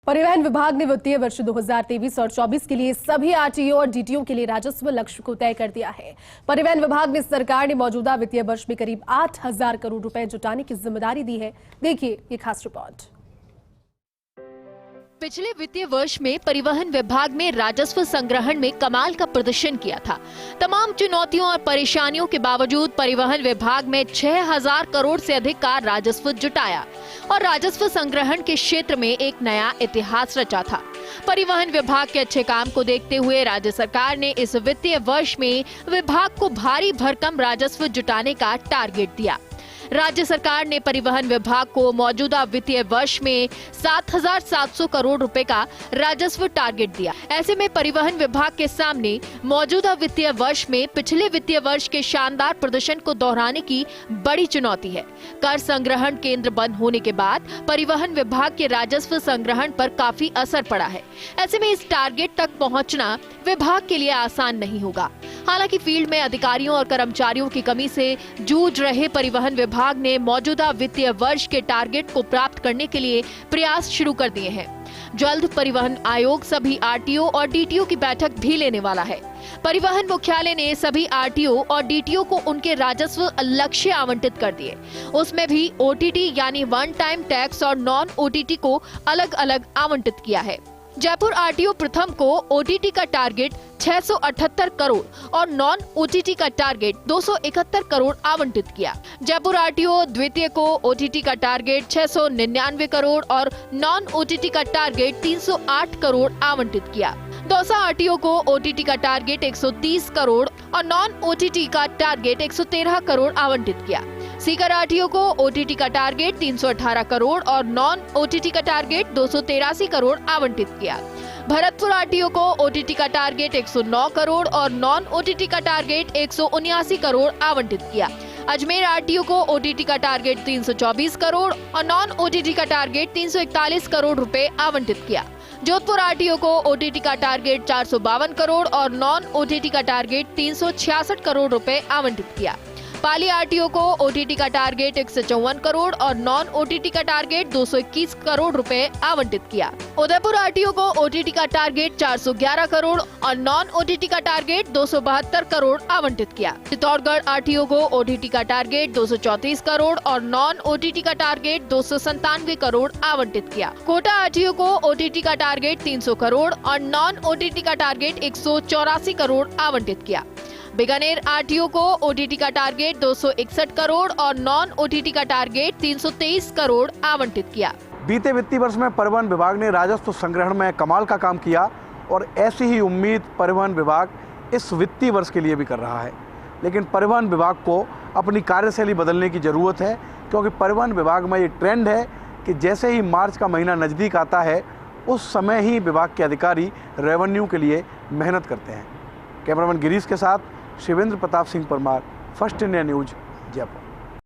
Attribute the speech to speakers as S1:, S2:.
S1: परिवहन विभाग ने वित्तीय वर्ष 2023 और 24 के लिए सभी आरटीओ और डीटीओ के लिए राजस्व लक्ष्य को तय कर दिया है। परिवहन विभाग ने सरकार ने मौजूदा वित्तीय वर्ष में करीब 8,000 करोड़ रुपए जुटाने की जिम्मेदारी दी है। देखिए ये खास रिपोर्ट।
S2: पिछले वित्तीय वर्ष में परिवहन विभाग ने राजस्व संग्रहण में कमाल का प्रदर्शन किया था। तमाम चुनौतियों और परेशानियों के बावजूद परिवहन विभाग में 6,000 करोड़ से अधिक का राजस्व जुटाया और राजस्व संग्रहण के क्षेत्र में एक नया इतिहास रचा था। परिवहन विभाग के अच्छे काम को देखते हुए राज्य सरकार ने इस वित्तीय वर्ष में विभाग को भारी भरकम राजस्व जुटाने का टारगेट दिया। राज्य सरकार ने परिवहन विभाग को मौजूदा वित्तीय वर्ष में 7,700 करोड़ रुपए का राजस्व टारगेट दिया। ऐसे में परिवहन विभाग के सामने मौजूदा वित्तीय वर्ष में पिछले वित्तीय वर्ष के शानदार प्रदर्शन को दोहराने की बड़ी चुनौती है। कर संग्रहण केंद्र बंद होने के बाद परिवहन विभाग के राजस्व संग्रहण पर काफी असर पड़ा है। ऐसे में इस टारगेट तक पहुँचना विभाग के लिए आसान नहीं होगा। हालांकि फील्ड में अधिकारियों और कर्मचारियों की कमी से जूझ रहे परिवहन विभाग ने मौजूदा वित्तीय वर्ष के टारगेट को प्राप्त करने के लिए प्रयास शुरू कर दिए हैं। जल्द परिवहन आयोग सभी आरटीओ और डीटीओ की बैठक भी लेने वाला है। परिवहन मुख्यालय ने सभी आरटीओ और डीटीओ को उनके राजस्व लक्ष्य आवंटित कर दिए। उसमें भी ओटीटी यानी वन टाइम टैक्स और नॉन ओटीटी को अलग अलग आवंटित किया है। जयपुर आरटीओ प्रथम को ओटीटी का टारगेट 678 करोड़ और नॉन ओटीटी का टारगेट 271 करोड़ आवंटित किया। जयपुर आरटीओ द्वितीय को ओटीटी का टारगेट 699 करोड़ और नॉन ओटीटी का टारगेट 308 करोड़ आवंटित किया। दौसा आरटीओ को ओटीटी का टारगेट 130 करोड़ और नॉन ओटीटी का टारगेट 113 करोड़ आवंटित किया। सीकर आरटीओ को ओटीटी का टारगेट 318 करोड़ और नॉन ओटीटी का टारगेट 283 करोड़ आवंटित किया। भरतपुर आरटीओ को ओटीटी का टारगेट 109 करोड़ और नॉन ओटीटी का टारगेट 179 करोड़ आवंटित किया। अजमेर आरटीओ को ओटीटी का टारगेट 324 करोड़ और नॉन ओटीटी का टारगेट 341 करोड़ रुपए आवंटित किया। जोधपुर आरटीओ को ओटीटी का टारगेट 452 करोड़ और नॉन ओटीटी का टारगेट 366 करोड़ रुपए आवंटित किया। पाली आरटीओ को ओटीटी का टारगेट 154 करोड़ और नॉन ओटीटी का टारगेट 221 करोड़ रुपए आवंटित किया। उदयपुर आरटीओ को ओटीटी का टारगेट 411 करोड़ और नॉन ओटीटी का टारगेट 272 करोड़ आवंटित किया। चित्तौड़गढ़ आरटीओ को ओटीटी का टारगेट 234 करोड़ और नॉन ओटीटी का टारगेट 297 करोड़ आवंटित किया। कोटा आरटीओ को ओटीटी का टारगेट 300 करोड़ और नॉन ओटीटी का टारगेट 184 करोड़ आवंटित किया। बीकानेर आरटीओ को ओटीटी का टारगेट 261 करोड़ और नॉन ओटीटी का टारगेट 323 करोड़ आवंटित किया।
S3: बीते वित्तीय वर्ष में परिवहन विभाग ने राजस्व संग्रहण में कमाल का काम किया और ऐसी ही उम्मीद परिवहन विभाग इस वित्तीय वर्ष के लिए भी कर रहा है। लेकिन परिवहन विभाग को अपनी कार्यशैली बदलने की ज़रूरत है, क्योंकि परिवहन विभाग में ये ट्रेंड है कि जैसे ही मार्च का महीना नज़दीक आता है उस समय ही विभाग के अधिकारी रेवेन्यू के लिए मेहनत करते हैं। कैमरामैन गिरीश के साथ Shivendra Pratap Singh Parmar, first India news, Jaipur.